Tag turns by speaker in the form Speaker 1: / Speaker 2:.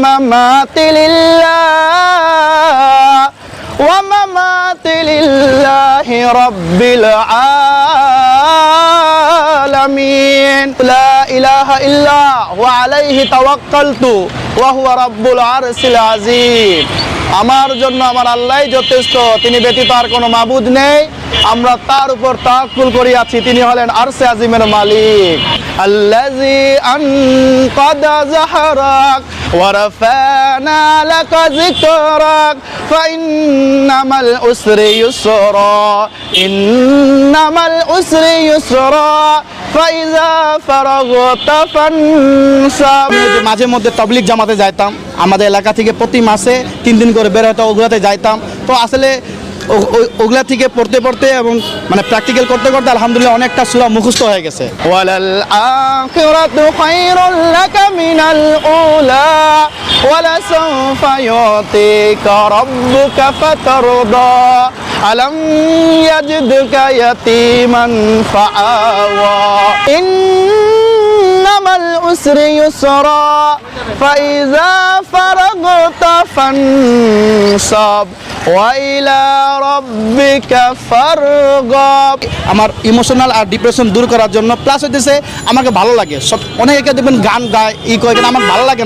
Speaker 1: মামাতি লিল্লাহ ওয়া মামাতি লিল্লাহি রাব্বিল আলামিন লা ইলাহা ইল্লা ওয়া আলাইহি তাওয়াক্কালতু ওয়া হুয়া রাব্বুল আরশিল আযীম। আমার জন্য আমার আল্লাহই যথেষ্ট, তিনি ব্যতীত আর কোনো মাবুদ নেই, আমরা তার উপর তাওয়াক্কুল করি আছি, তিনি হলেন আরশে আজিমের মালিক। আল্লাযী আনকাদা যাহরাক ওয়া রাফা'না লাকা যিকরাক ফাইন্নামাল উসরি ইউসরা ইন্নামাল উসরি ইউসরা ফাইযা ফারাগতা ফানসাব। মাঝে মধ্যে তাবলীগ জামাতে যাইতাম, আমাদের এলাকা থেকে প্রতি মাসে 3 দিন করে বের হতো, ওগুলাতে যাইতাম। তো আসলে ওগুলা থেকে পড়তে পড়তে এবং মানে প্র্যাকটিক্যাল করতে করতে আলহামদুলিল্লাহ অনেকটা সূরা মুখস্থ হয়ে গেছে। ওয়ালাল আখিরাতু খায়রুল লাকা মিনাল উলা ওয়ালা সাওফা ইউতিকা রাব্বুকা ফাতারদা আলাম ইয়াজিদকা ইয়াতীমান ফাআওয়া ইন্নামাল উসরি ইউসরা ফাইযা ফারাগতা ফানসাব ওয়া ইলা রাব্বিকা ফারগাব। আমার ইমোশনাল আর ডিপ্রেশন দূর করার জন্য প্লাস হইতেছে আমাকে ভালো লাগে। সব অনেকে দেখবেন গান গায় ই করে, আমার ভালো লাগে না।